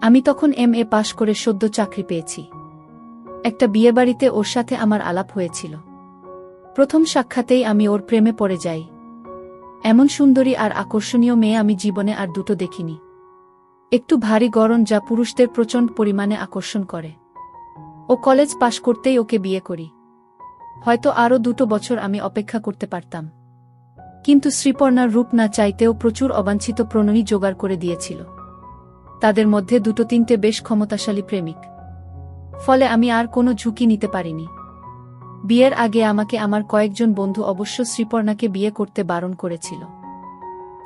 আমি তখন MA পাশ করে সদ্য চাকরি পেয়েছি। একটা বিয়েবাড়িতে ওর সাথে আমার আলাপ হয়েছিল। প্রথম সাক্ষাতেই আমি ওর প্রেমে পড়ে যাই। এমন সুন্দরী আর আকর্ষণীয় মেয়ে আমি জীবনে আর দুটো দেখিনি। একটু ভারী গড়ন, যা পুরুষদের প্রচণ্ড পরিমাণে আকর্ষণ করে। ও কলেজ পাশ করতেই ওকে বিয়ে করি। হয়তো আরও 2 বছর আমি অপেক্ষা করতে পারতাম, কিন্তু শ্রীপর্ণার রূপ না চাইতেও প্রচুর অবাঞ্ছিত প্রণয়ী জোগাড় করে দিয়েছিল। তাদের মধ্যে 2-3টে বেশ ক্ষমতাশালী প্রেমিক। ফলে আমি আর কোনো ঝুঁকি নিতে পারিনি। বিয়ের আগে আমাকে আমার কয়েকজন বন্ধু অবশ্য শ্রীপর্ণাকে বিয়ে করতে বারণ করেছিল।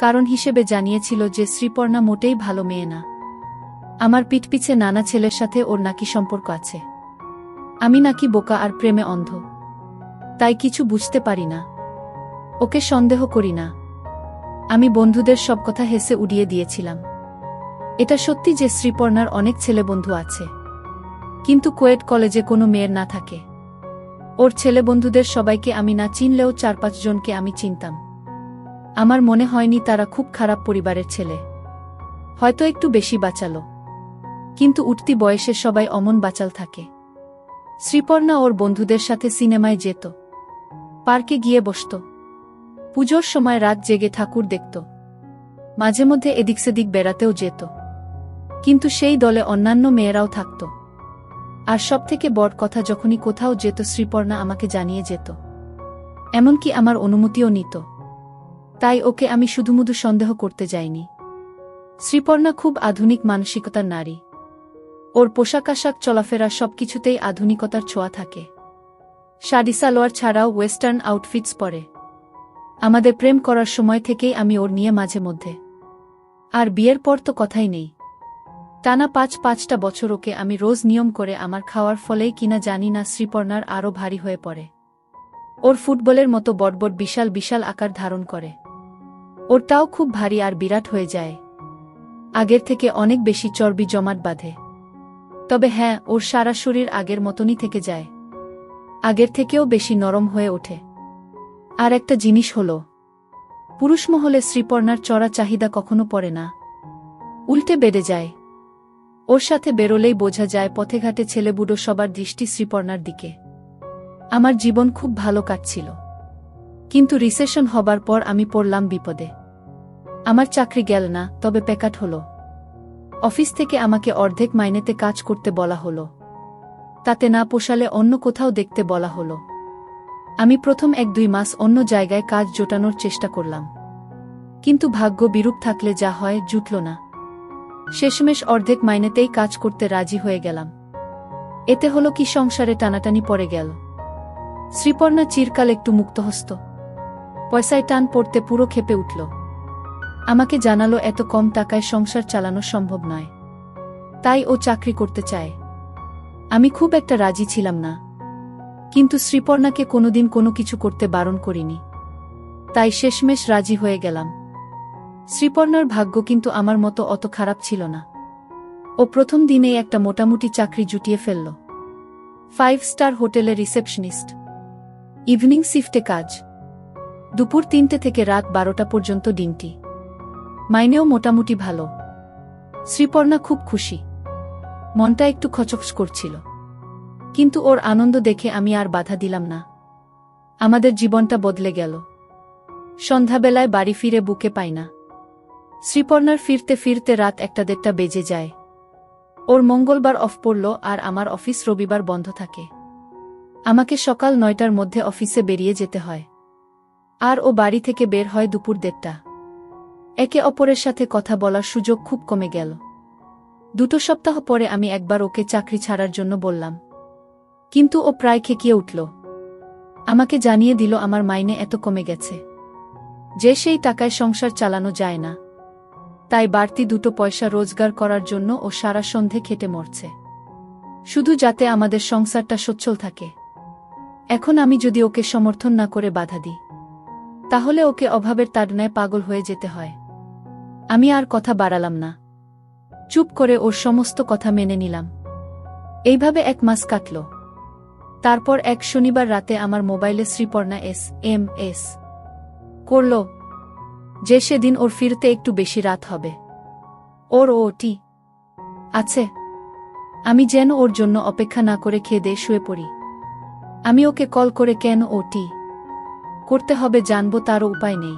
কারণ হিসেবে জানিয়েছিল যে শ্রীপর্ণা মোটেই ভালো মেয়ে না। আমার পিঠপিছে নানা ছেলের সাথে ওর নাকি সম্পর্ক আছে। আমি নাকি বোকা আর প্রেমে অন্ধ, তাই কিছু বুঝতে পারি না। ওকে সন্দেহ করি না। আমি বন্ধুদের সব কথা হেসে উড়িয়ে দিয়েছিলাম। এটা সত্যি যে শ্রীপর্ণার অনেক ছেলে বন্ধু আছে, কিন্তু কোয়েট কলেজে কোনো মেয়ের না থাকে। ওর ছেলে বন্ধুদের সবাইকে আমি না চিনলেও 4-5 জনকে আমি চিনতাম। আমার মনে হয়নি তারা খুব খারাপ পরিবারের ছেলে। হয়তো একটু বেশি বাচালো, কিন্তু উঠতি বয়সে সবাই অমন বাচাল থাকে। শ্রীপর্ণা ওর বন্ধুদের সাথে সিনেমায় যেত, পার্কে গিয়ে বসত, পুজোর সময় রাত জেগে ঠাকুর দেখত, মাঝে মধ্যে এদিক সেদিক বেড়াতেও যেত। কিন্তু সেই দলে অন্যান্য মেয়েরাও থাকত। আর সবথেকে বড় কথা, যখনই কোথাও যেত শ্রীপর্ণা আমাকে জানিয়ে যেত, এমনকি আমার অনুমতিও নিত। তাই ওকে আমি শুধুমুধু সন্দেহ করতে যাইনি। শ্রীপর্ণা খুব আধুনিক মানসিকতার নারী। ওর পোশাক আশাক, চলাফেরা সবকিছুতেই আধুনিকতার ছোঁয়া থাকে। শাড়ি সালোয়ার ছাড়াও ওয়েস্টার্ন আউটফিটস পরে। আমাদের প্রেম করার সময় থেকেই আমি ওর নিয়ে মাঝে মধ্যে। আর বিয়ের পর তো কথাই নেই। টানা 5-5টা বছর ওকে আমি রোজ নিয়ম করে আমার খাওয়ার ফলেই কিনা জানি না শ্রীপর্ণার আরও ভারী হয়ে পড়ে। ওর ফুটবলের মতো বড় বিশাল বিশাল আকার ধারণ করে। ওরটাও খুব ভারী আর বিরাট হয়ে যায়। আগের থেকে অনেক বেশি চর্বি জমাট বাঁধে। তবে হ্যাঁ, ওর সারা শরীর আগের মতনই থেকে যায়। আগের থেকেও বেশি নরম হয়ে ওঠে। আর একটা জিনিস হলো, পুরুষ মহলে শ্রীপর্ণার চড়া চাহিদা কখনো পড়ে না, উল্টে বেড়ে যায়। ওর সাথে বেরোলেই বোঝা যায় পথেঘাটে ছেলেবুড়ো সবার দৃষ্টি শ্রীপর্ণার দিকে। আমার জীবন খুব ভালো কাটছিল, কিন্তু রিসেশন হবার পর আমি পড়লাম বিপদে। আমার চাকরি গেল না, তবে প্যাকাট হলো। অফিস থেকে আমাকে অর্ধেক মাইনেতে কাজ করতে বলা হলো। তাতে না পোষালে অন্য কোথাও দেখতে বলা হলো। আমি প্রথম 1-2 মাস অন্য জায়গায় কাজ জোটানোর চেষ্টা করলাম, কিন্তু ভাগ্য বিরূপ থাকলে যা হয় জুটল না। শেষমেশ অর্ধেক মাইনেতেই কাজ করতে রাজি হয়ে গেলাম। এতে হলো কি, সংসারে টানাটানি পড়ে গেল। শ্রীপর্ণা চিরকাল একটু মুক্তহস্ত। পয়সায় টান পড়তে পুরো ক্ষেপে উঠল। আমাকে জানালো এত কম টাকায় সংসার চালানো সম্ভব নয়, তাই ও চাকরি করতে চায়। আমি খুব একটা রাজি ছিলাম না, কিন্তু শ্রীপর্ণাকে কোনোদিন কোনো কিছু করতে বারণ করিনি, তাই শেষমেশ রাজি হয়ে গেলাম। শ্রীপর্ণার ভাগ্য কিন্তু আমার মতো অত খারাপ ছিল না। ও প্রথম দিনেই একটা মোটামুটি চাকরি জুটিয়ে ফেলল। 5 স্টার হোটেলে রিসেপশনিস্ট, ইভিনিং শিফটে কাজ, দুপুর 3টে থেকে রাত 12টা পর্যন্ত ডিউটি। মাইনেও মোটামুটি ভালো। শ্রীপর্ণা খুব খুশি। মনটা একটু খচখচ করছিল, কিন্তু ওর আনন্দ দেখে আমি আর বাধা দিলাম না। আমাদের জীবনটা বদলে গেল। সন্ধ্যাবেলায় বাড়ি ফিরে বুকে পাই না। শ্রীপর্ণার ফিরতে ফিরতে রাত 1-1:30 বেজে যায়। ওর মঙ্গলবার অফ পড়ল আর আমার অফিস রবিবার বন্ধ থাকে। আমাকে সকাল 9টার মধ্যে অফিসে বেরিয়ে যেতে হয়, আর ও বাড়ি থেকে বের হয় দুপুর 1:30। একে অপরের সাথে কথা বলার সুযোগ খুব কমে গেল। 2 সপ্তাহ পরে আমি একবার ওকে চাকরি ছাড়ার জন্য বললাম, কিন্তু ও প্রায় খেকিয়ে উঠল। আমাকে জানিয়ে দিল আমার মাইনে এত কমে গেছে যে সেই টাকায় সংসার চালানো যায় না। তাই বাড়তি 2 পয়সা রোজগার করার জন্য ও সারা সন্ধে খেটে মরছে, শুধু যাতে আমাদের সংসারটা সচ্ছল থাকে। এখন আমি যদি ওকে সমর্থন না করে বাধা দিই, তাহলে ওকে অভাবের তাড়নায় পাগল হয়ে যেতে হয়। আমি আর কথা বাড়ালাম না, চুপ করে ওর সমস্ত কথা মেনে নিলাম। এইভাবে 1 মাস কাটল। তারপর এক শনিবার রাতে আমার মোবাইলে শ্রীপর্ণা SMS করল যে সেদিন ওর ফিরতে একটু বেশি রাত হবে। ওর OT আছে। আমি যেন ওর জন্য অপেক্ষা না করে খেয়ে দিয়ে শুয়ে পড়ি। আমি ওকে কল করে কেন ওটি করতে হবে জানবো তারও উপায় নেই।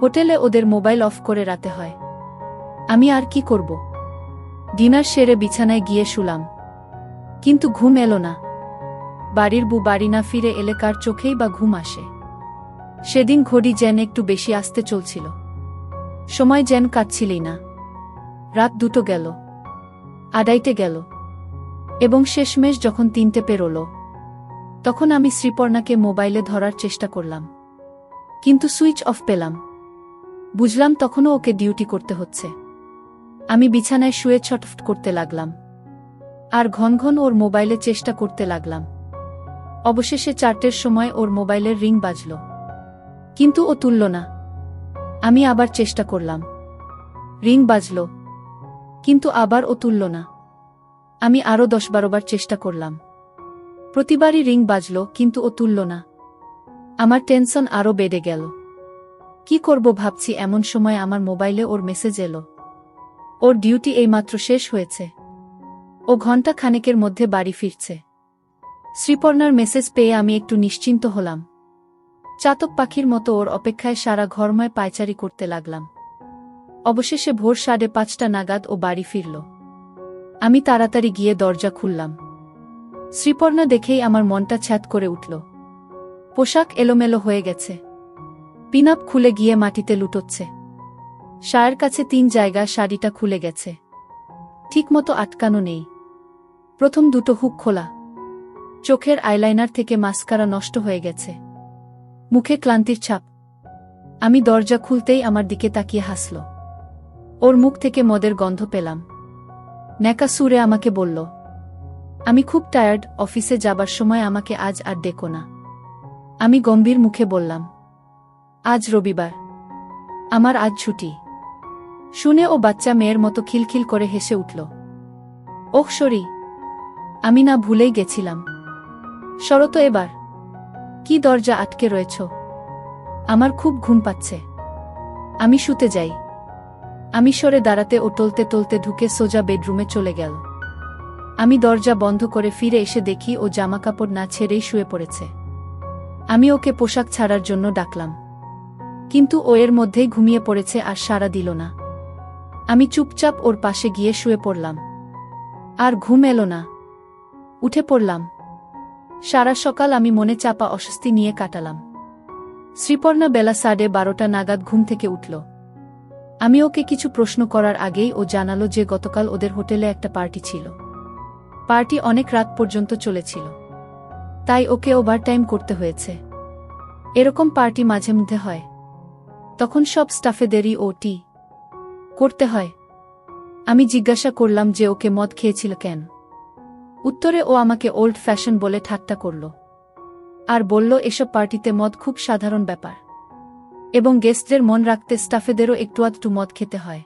হোটেলে ওদের মোবাইল অফ করে রাতে হয়। আমি আর কি করব? ডিনার সেরে বিছানায় গিয়ে শুলাম, কিন্তু ঘুম এলো না। বাড়ির বউ বাড়ি না ফিরে এলে কার চোখেই বা ঘুম আসে? সেদিন ঘড়ি যেন একটু বেশি আসতে চলছিল। সময় যেন কাটছিলই না। রাত 2টো গেল, 2:30 গেল, এবং শেষমেশ যখন 3টে পেরোল, তখন আমি শ্রীপর্ণাকে মোবাইলে ধরার চেষ্টা করলাম, কিন্তু সুইচ অফ পেলাম। বুঝলাম তখনও ওকে ডিউটি করতে হচ্ছে। আমি বিছানায় শুয়ে ছটফট করতে লাগলাম, আর ঘন ঘন ওর মোবাইলে চেষ্টা করতে লাগলাম। অবশেষে 4টের সময় ওর মোবাইলের রিং বাজল, কিন্তু ও তুলল না। আমি আবার চেষ্টা করলাম, রিং বাজল, কিন্তু আবার ও তুলল না। আমি আরও 10-12 বার চেষ্টা করলাম, প্রতিবারই রিং বাজল, কিন্তু ও তুলল না। আমার টেনশন আরও বেড়ে গেল। কি করব ভাবছি, এমন সময় আমার মোবাইলে ওর মেসেজ এলো। ওর ডিউটি এইমাত্র শেষ হয়েছে, ও ঘণ্টা খানেকের মধ্যে বাড়ি ফিরছে। শ্রীপর্ণার মেসেজ পেয়ে আমি একটু নিশ্চিন্ত হলাম। চাতক পাখির মতো ওর অপেক্ষায় সারা ঘরময় পায়চারি করতে লাগলাম। অবশেষে ভোর 5:30 নাগাদ ও বাড়ি ফিরল। আমি তাড়াতাড়ি গিয়ে দরজা খুললাম। শ্রীপর্ণা দেখেই আমার মনটা ছ্যাঁত করে উঠল। পোশাক এলোমেলো হয়ে গেছে, পিনআপ খুলে গিয়ে মাটিতে লুটোচ্ছে। শায়ের কাছে 3 জায়গা শাড়িটা খুলে গেছে, ঠিকমতো আটকানো নেই। প্রথম 2টো হুক খোলা। চোখের আইলাইনার থেকে মাস্কারা নষ্ট হয়ে গেছে, মুখে ক্লান্তির ছাপ। আমি দরজা খুলতেই আমার দিকে তাকিয়ে হাসল। ওর মুখ থেকে মদের গন্ধ পেলাম। ন্যাকা সুরে আমাকে বলল, আমি খুব টায়ার্ড, অফিসে যাবার সময় আমাকে আজ আর ডেকো না। আমি গম্ভীর মুখে বললাম, আজ রবিবার, আমার আজ ছুটি। শুনে ও বাচ্চা মেয়ের মতো খিলখিল করে হেসে উঠল। ওহ সরি, আমি না ভুলেই গেছিলাম। সরো তো এবার। কি দরজা আটকে রয়েছ? আমার খুব ঘুম পাচ্ছে, আমি শুতে যাই। আমি সরে দাঁড়াতে ও টলতে টলতে ঢুকে সোজা বেডরুমে চলে গেল। আমি দরজা বন্ধ করে ফিরে এসে দেখি ও জামাকাপড় না ছেড়েই শুয়ে পড়েছে। আমি ওকে পোশাক ছাড়ার জন্য ডাকলাম, কিন্তু ও এর মধ্যেই ঘুমিয়ে পড়েছে আর সাড়া দিল না। আমি চুপচাপ ওর পাশে গিয়ে শুয়ে পড়লাম। আর ঘুম এলো না। উঠে পড়লাম। সারা সকাল আমি মনে চাপা অস্বস্তি নিয়ে কাটালাম। শ্রীপর্ণা বেলা 12:30 নাগাদ ঘুম থেকে উঠল। আমি ওকে কিছু প্রশ্ন করার আগেই ও জানালো যে গতকাল ওদের হোটেলে একটা পার্টি ছিল। পার্টি অনেক রাত পর্যন্ত চলেছিল, তাই ওকে ওভারটাইম করতে হয়েছে। এরকম পার্টি মাঝে মধ্যে হয়, তখন সব স্টাফেদেরই ওটি করতে হয়। আমি জিজ্ঞাসা করলাম যে ওকে মদ খেয়েছিল কেন। উত্তরে ও আমাকে ওল্ড ফ্যাশন বলে ঠাট্টা করল, আর বলল এসব পার্টিতে মদ খুব সাধারণ ব্যাপার, এবং গেস্টদের মন রাখতে স্টাফেদেরও একটু আধটু মদ খেতে হয়।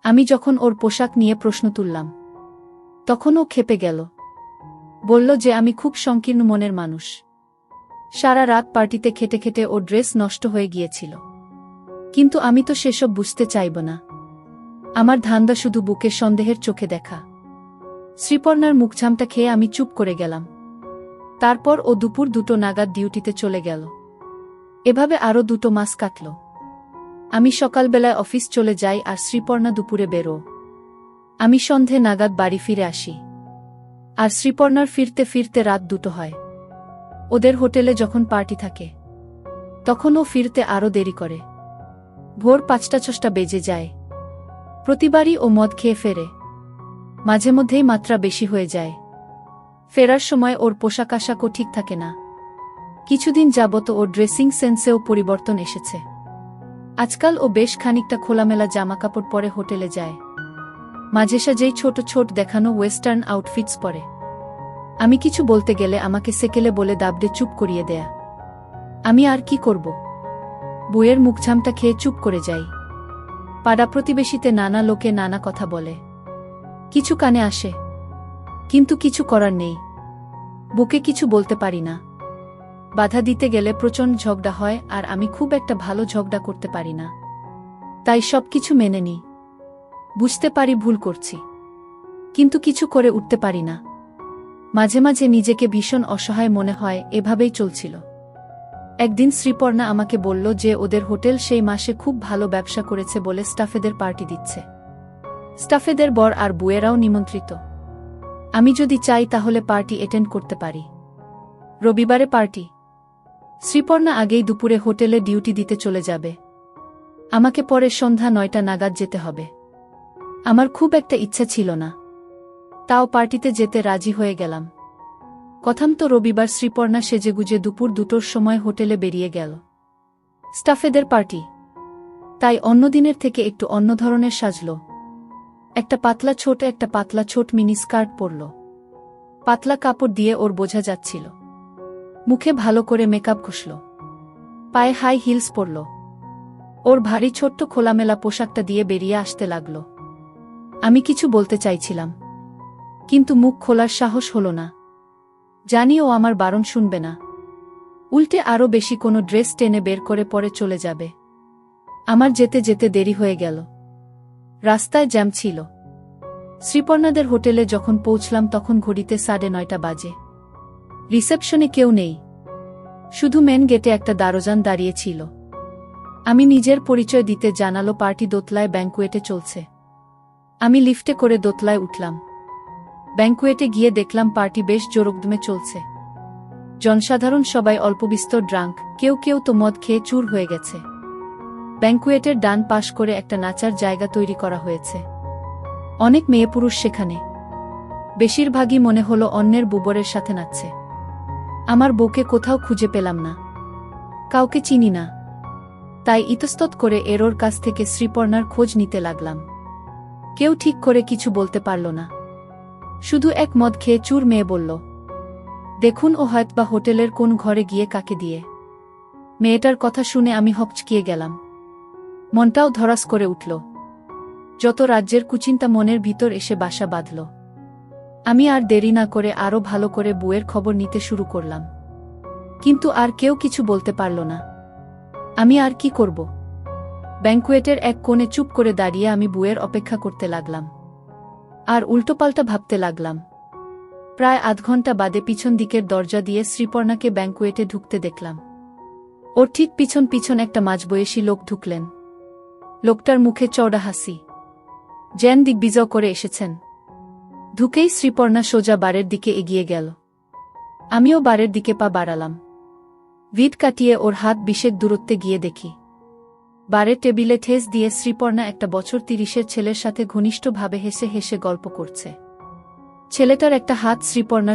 আমি যখন ওর পোশাক নিয়ে প্রশ্ন তুললাম, তখন ও ক্ষেপে গেল। বলল যে আমি খুব সংকীর্ণ মনের মানুষ। সারা রাত পার্টিতে খেটে খেটে ওর ড্রেস নষ্ট হয়ে গিয়েছিল, কিন্তু আমি তো সেসব বুঝতে চাইব না। আমার ধান্দা শুধু বুকে সন্দেহের চোখে দেখা। শ্রীপর্ণার মুখঝামটা খেয়ে আমি চুপ করে গেলাম। তারপর ও দুপুর 2টো নাগাদ ডিউটিতে চলে গেল। এভাবে আরও 2 মাস কাটল। আমি সকালবেলায় অফিস চলে যাই আর শ্রীপর্ণা দুপুরে বেরো। আমি সন্ধে নাগাদ বাড়ি ফিরে আসি, আর শ্রীপর্ণার ফিরতে ফিরতে রাত 2টো হয়। ওদের হোটেলে যখন পার্টি থাকে, তখন ও ফিরতে আরও দেরি করে। ভোর 5টা-6টা বেজে যায়। প্রতিবারই ও মদ খেয়ে ফেরে, মাঝে মধ্যেই মাত্রা বেশি হয়ে যায়। ফেরার সময় ওর পোশাক আশাকও ঠিক থাকে না। কিছুদিন যাবত ওর ড্রেসিং সেন্সেও পরিবর্তন এসেছে। আজকাল ও বেশ খানিকটা খোলামেলা জামাকাপড় পরে হোটেলে যায়। মাঝে সাঝেই ছোট ছোট দেখানো ওয়েস্টার্ন আউটফিটস পরে। আমি কিছু বলতে গেলে আমাকে সেকেলে বলে দাবড়ে চুপ করিয়ে দেয়া। আমি আর কি করব? বইয়ের মুখঝামটা খেয়ে চুপ করে যাই। পাড়া প্রতিবেশীতে নানা লোকে নানা কথা বলে, কিছু কানে আসে, কিন্তু কিছু করার নেই। বুকে কিছু বলতে পারি না। বাধা দিতে গেলে প্রচণ্ড ঝগড়া হয়, আর আমি খুব একটা ভালো ঝগড়া করতে পারি না। তাই সবকিছু মেনে নিই। বুঝতে পারি ভুল করছি, কিন্তু কিছু করে উঠতে পারি না। মাঝে মাঝে নিজেকে ভীষণ অসহায় মনে হয়। এভাবেই চলছিল। একদিন শ্রীপর্ণা আমাকে বলল যে ওদের হোটেল সেই মাসে খুব ভালো ব্যবসা করেছে বলে স্টাফেদের পার্টি দিচ্ছে। স্টাফেদের বর আর বুয়েরাও নিমন্ত্রিত। আমি যদি চাই তাহলে পার্টি অ্যাটেন্ড করতে পারি। রবিবারে পার্টি। শ্রীপর্ণা আগেই দুপুরে হোটেলে ডিউটি দিতে চলে যাবে। আমাকে পরে সন্ধ্যা 9টা নাগাদ যেতে হবে। আমার খুব একটা ইচ্ছা ছিল না, তাও পার্টিতে যেতে রাজি হয়ে গেলাম। কথাম তো রবিবার শ্রীপর্ণা সেজেগুজে দুপুর 2টোর সময় হোটেলে বেরিয়ে গেল। স্টাফেদের পার্টি, তাই অন্যদিনের থেকে একটু অন্য ধরনের সাজল। একটা পাতলা ছোট মিনি স্কার্ট পরল। পাতলা কাপড় দিয়ে ওর বোঝা যাচ্ছিল। মুখে ভালো করে মেকআপ ঘষল। পায়ে হাই হিলস পরল। ওর ভারী ছোট্ট খোলামেলা পোশাকটা দিয়ে বেরিয়ে আসতে লাগল। আমি কিছু বলতে চাইছিলাম, কিন্তু মুখ খোলার সাহস হল না। জানি ও আমার বারণ শুনবে না, উল্টে আরও বেশি কোনো ড্রেস টেনে বের করে পরে চলে যাবে। আমার যেতে যেতে দেরি হয়ে গেল। রাস্তায় জ্যাম ছিল। শ্রীপর্ণাদের হোটেলে যখন পৌঁছলাম তখন ঘড়িতে 9:30 বাজে। রিসেপশনে কেউ নেই, শুধু মেন গেটে একটা দারোয়ান দাঁড়িয়ে ছিল। আমি নিজের পরিচয় দিতে জানালো পার্টি দোতলায় ব্যাংকুয়েটে চলছে। আমি লিফটে করে দোতলায় উঠলাম। ব্যাংকুয়েটে গিয়ে দেখলাম পার্টি বেশ জোরকদমে চলছে। জনসাধারণ সবাই অল্পবিস্তর ড্রাঙ্ক, কেউ কেউ তো মদ খেয়ে চুর হয়ে গেছে। ব্যাংকুয়েটের ডান পাশ করে একটা নাচার জায়গা তৈরি করা হয়েছে। অনেক মেয়ে পুরুষ সেখানে। বেশিরভাগই মনে হলো অন্যের বুবরের সাথে নাচছে। আমার বউকে কোথাও খুঁজে পেলাম না, কাউকে চিনি না। তাই ইতস্তত করে এরোর কাছ থেকে শ্রীপর্ণার খোঁজ নিতে লাগলাম। কেউ ঠিক করে কিছু বলতে পারল না। শুধু এক মদ খেয়ে চুর মেয়ে বলল, দেখুন ও হয়তোবা হোটেলের কোন ঘরে গিয়ে কাকে দিয়ে। মেয়েটার কথা শুনে আমি হকচকিয়ে গেলাম। মনটাও ধরাস করে উঠল। যত রাজ্যের কুচিন্তা মনের ভিতর এসে বাসা বাঁধল। আমি আর দেরি না করে আরও ভালো করে বউয়ের খবর নিতে শুরু করলাম। কিন্তু আর কেউ কিছু বলতে পারল না। আমি আর কি করব? ব্যাংকুয়েটের এক কোণে চুপ করে দাঁড়িয়ে আমি বউয়ের অপেক্ষা করতে লাগলাম। আর উল্টোপাল্টা ভাবতে লাগলাম। প্রায় আধ ঘন্টা বাদে পিছন দিকের দরজা দিয়ে শ্রীপর্ণাকে ব্যাংকুয়েটে ঢুকতে দেখলাম। ওর ঠিক পিছন পিছন একটা মাঝবয়সী লোক ঢুকলেন। লোকটার মুখে চওড়া হাসি, যেন দিগ্বিজয় করে এসেছেন। ঢুকেই শ্রীপর্ণা সোজা বারের দিকে এগিয়ে গেল। আমিও বারের দিকে পা বাড়ালাম। ভিড় কাটিয়ে ওর হাত 20 দূরত্বে গিয়ে দেখি বারের টেবিলে ঠেস দিয়ে শ্রীপর্ণা একটা বছর 30-এর ছেলের সাথে ঘনিষ্ঠভাবে হেসে হেসে গল্প করছে। ছেলেটার একটা হাত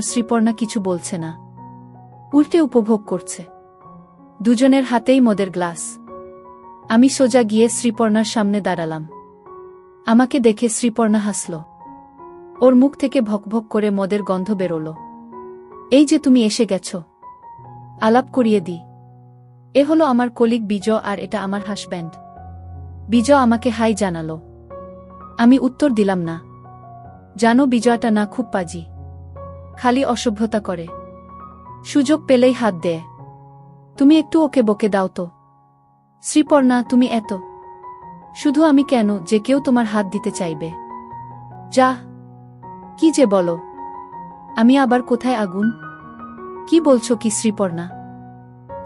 শ্রীপর্ণা কিছু বলছে না, উল্টে উপভোগ করছে। দুজনের হাতেই মদের গ্লাস। আমি সোজা গিয়ে শ্রীপর্ণার সামনে দাঁড়ালাম। আমাকে দেখে শ্রীপর্ণা হাসল। ওর মুখ থেকে ভকভক করে মদের গন্ধ বেরোল। এই যে তুমি এসে গেছ, আলাপ করিয়ে দি। এ হলো আমার কলিগ বিজয় আর এটা আমার হাসব্যান্ড। বিজয় আমাকে হাই জানালো। আমি উত্তর দিলাম না। জানো বিজয়টা না খুব পাজি, খালি অসভ্যতা করে। সুযোগ পেলেই হাত দেয়। তুমি একটু ওকে বকে দাও তো। শ্রীপর্ণা তুমি এত শুধু আমি কেন যে কেউ তোমার হাত দিতে চাইবে? যা, কি যে বলো। আমি আবার কোথায় আগুন? কি বলছো কি শ্রীপর্ণা?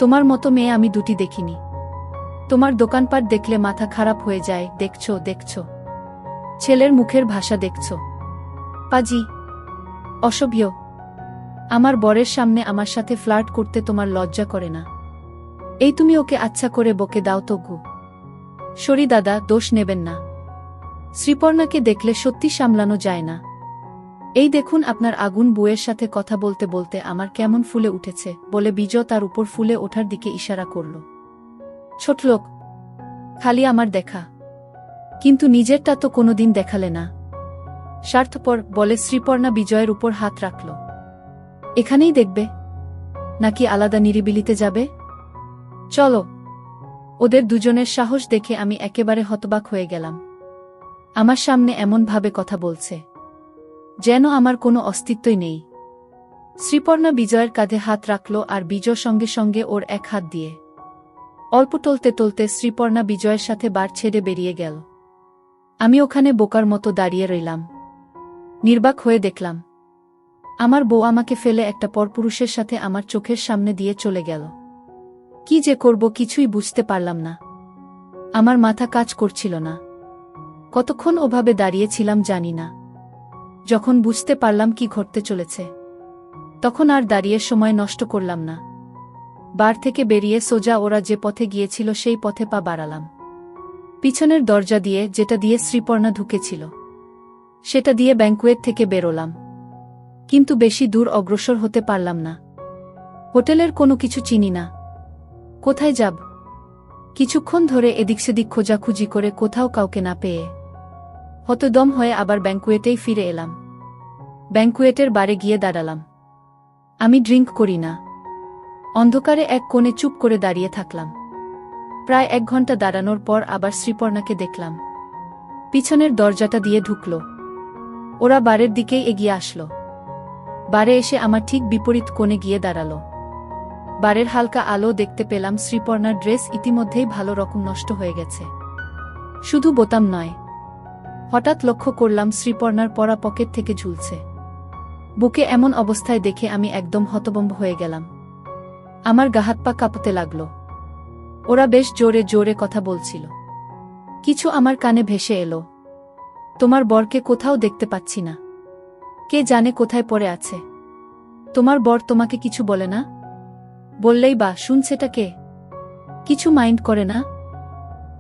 তোমার মতো মেয়ে আমি দুটি দেখিনি। তোমার দোকানপাট দেখলে মাথা খারাপ হয়ে যায়। দেখছো ছেলের মুখের ভাষা দেখছো। পাজি, অসভ্য। আমার বরের সামনে আমার সাথে ফ্লার্ট করতে তোমার লজ্জা করে না? এই তুমি ওকে আচ্ছা করে বকে দাও তো গু। সরি দাদা, দোষ নেবেন না। শ্রীপর্ণাকে দেখলে সত্যি সামলানো যায় না। এই দেখুন আপনার আগুন বউয়ের সাথে কথা বলতে বলতে আমার কেমন ফুলে উঠেছে বলে বিজয় তার উপর ফুলে ওঠার দিকে ইশারা করল। ছোটলোক, খালি আমার দেখা, কিন্তু নিজেরটা তো কোনোদিন দেখালে না। স্বার্থপর বলে শ্রীপর্ণা বিজয়ের উপর হাত রাখল। এখানেই দেখবে নাকি আলাদা নিরিবিলিতে যাবে? চলো। ওদের দুজনের সাহস দেখে আমি একেবারে হতবাক হয়ে গেলাম। আমার সামনে এমনভাবে কথা বলছে যেন আমার কোনো অস্তিত্বই নেই। শ্রীপর্ণা বিজয়ের কাঁধে হাত রাখল আর বিজয় সঙ্গে সঙ্গে ওর এক হাত দিয়ে। অল্প টলতে টলতে শ্রীপর্ণা বিজয়ের সাথে বার ছেড়ে বেরিয়ে গেল। আমি ওখানে বোকার মতো দাঁড়িয়ে রইলাম। নির্বাক হয়ে দেখলাম আমার বউ আমাকে ফেলে একটা পরপুরুষের সাথে আমার চোখের সামনে দিয়ে চলে গেল। কি যে করব কিছুই বুঝতে পারলাম না। আমার মাথা কাজ করছিল না। কতক্ষণ ওভাবে দাঁড়িয়েছিলাম জানি না। যখন বুঝতে পারলাম কি ঘটতে চলেছে, তখন আর দাঁড়িয়ে সময় নষ্ট করলাম না। বার থেকে বেরিয়ে সোজা ওরা যে পথে গিয়েছিল সেই পথে পা বাড়ালাম। পিছনের দরজা দিয়ে, যেটা দিয়ে শ্রীপর্ণা ঢুকেছিল, সেটা দিয়ে ব্যাংকুয়েট থেকে বেরোলাম। কিন্তু বেশি দূর অগ্রসর হতে পারলাম না। হোটেলের কোনো কিছু চিনি না। কোথায় যাব? কিছুক্ষণ ধরে এদিক সেদিক খোঁজাখুঁজি করে কোথাও কাউকে না পেয়ে হতদম হয়ে আবার ব্যাংকুয়েটেই ফিরে এলাম। ব্যাংকুয়েটের বারে গিয়ে দাঁড়ালাম। আমি ড্রিঙ্ক করি না। অন্ধকারে এক কোণে চুপ করে দাঁড়িয়ে থাকলাম। প্রায় 1 ঘন্টা দাঁড়ানোর পর আবার শ্রীপর্ণাকে দেখলাম। পিছনের দরজাটা দিয়ে ঢুকল। ওরা বারের দিকেই এগিয়ে আসলো। বারে এসে আমার ঠিক বিপরীত কোণে গিয়ে দাঁড়ালো। বারের হালকা আলো দেখতে পেলাম শ্রীপর্ণার ড্রেস ইতিমধ্যেই ভালো রকম নষ্ট হয়ে গেছে। শুধু বোতাম নয়, হঠাৎ লক্ষ্য করলাম শ্রীপর্ণার পরা পকেট থেকে ঝুলছে। বুকে এমন অবস্থায় দেখে আমি একদম হতভম্ব হয়ে গেলাম। আমার গাহাত পা কাঁপতে লাগল। ওরা বেশ জোরে জোরে কথা বলছিল। কিছু আমার কানে ভেসে এলো, তোমার বরকে কোথাও দেখতে পাচ্ছি না। কে জানে কোথায় পড়ে আছে। তোমার বর তোমাকে কিছু বলে না? বললেই বা শুনছেটা কে? কিছু মাইন্ড করে না?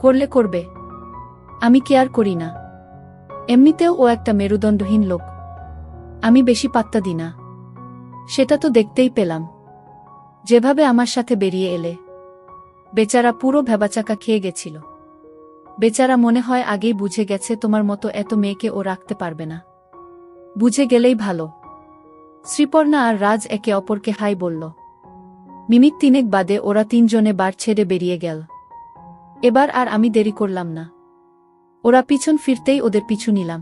করলে করবে, আমি কেয়ার করি না। এমনিতেও ও একটা মেরুদণ্ডহীন লোক, আমি বেশি পাত্তা দিই না। সেটা তো দেখতেই পেলাম, যেভাবে আমার সাথে বেরিয়ে এলে। বেচারা পুরো ভ্যাবাচাকা খেয়ে গেছিল। বেচারা মনে হয় আগেই বুঝে গেছে তোমার মতো এত মেয়েকে ও রাখতে পারবে না। বুঝে গেলেই ভালো। শ্রীপর্ণা আর রাজ একে অপরকে হাই বলল। মিনিট 3 বাদে ওরা 3 জনে বার ছেড়ে বেরিয়ে গেল। এবার আর আমি দেরি করলাম না। ওরা পিছন ফিরতেই ওদের পিছু নিলাম।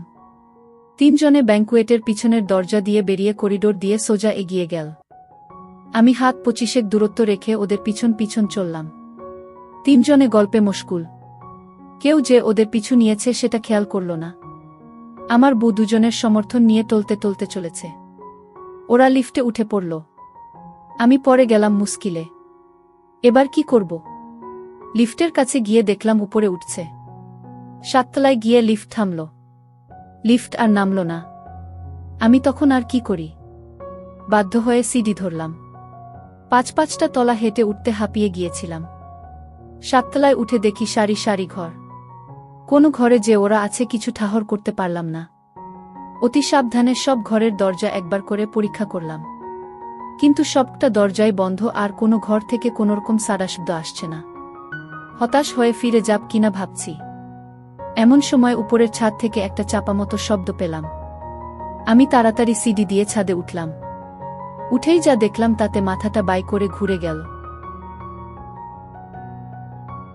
3 জনে ব্যাংকুয়েটের পিছনের দরজা দিয়ে বেরিয়ে করিডোর দিয়ে সোজা এগিয়ে গেল। আমি হাত 25 দূরত্ব রেখে ওদের পিছন পিছন চললাম। 3 জনে গল্পে মশগুল। কেউ যে ওদের পিছু নিয়েছে সেটা খেয়াল করল না। আমার বউ 2 জনের সমর্থন নিয়ে টলতে টলতে চলেছে। ওরা লিফটে উঠে পড়ল। আমি পড়ে গেলাম মুশকিলে। এবার কি করব? লিফটের কাছে গিয়ে দেখলাম উপরে উঠছে। 7 তলায় গিয়ে লিফট থামল। লিফট আর নামল না। আমি তখন আর কি করি? বাধ্য হয়ে সিঁড়ি ধরলাম। 5-5টা তলা হেঁটে উঠতে হাঁপিয়ে গিয়েছিলাম। 7 তলায় উঠে দেখি সারি সারি ঘর। কোনো ঘরে যে ওরা আছে কিছু ঠাহর করতে পারলাম না। অতি সাবধানে সব ঘরের দরজা একবার করে পরীক্ষা করলাম, কিন্তু সবটা দরজাই বন্ধ আর কোনো ঘর থেকে কোনোরকম সাড়া শব্দ আসছে না। হতাশ হয়ে ফিরে যাব কিনা ভাবছি, এমন সময় উপরের ছাদ থেকে একটা চাপামতো শব্দ পেলাম। আমি তাড়াতাড়ি সিঁড়ি দিয়ে ছাদে উঠলাম। উঠেই যা দেখলাম তাতে মাথাটা বাই করে ঘুরে গেল।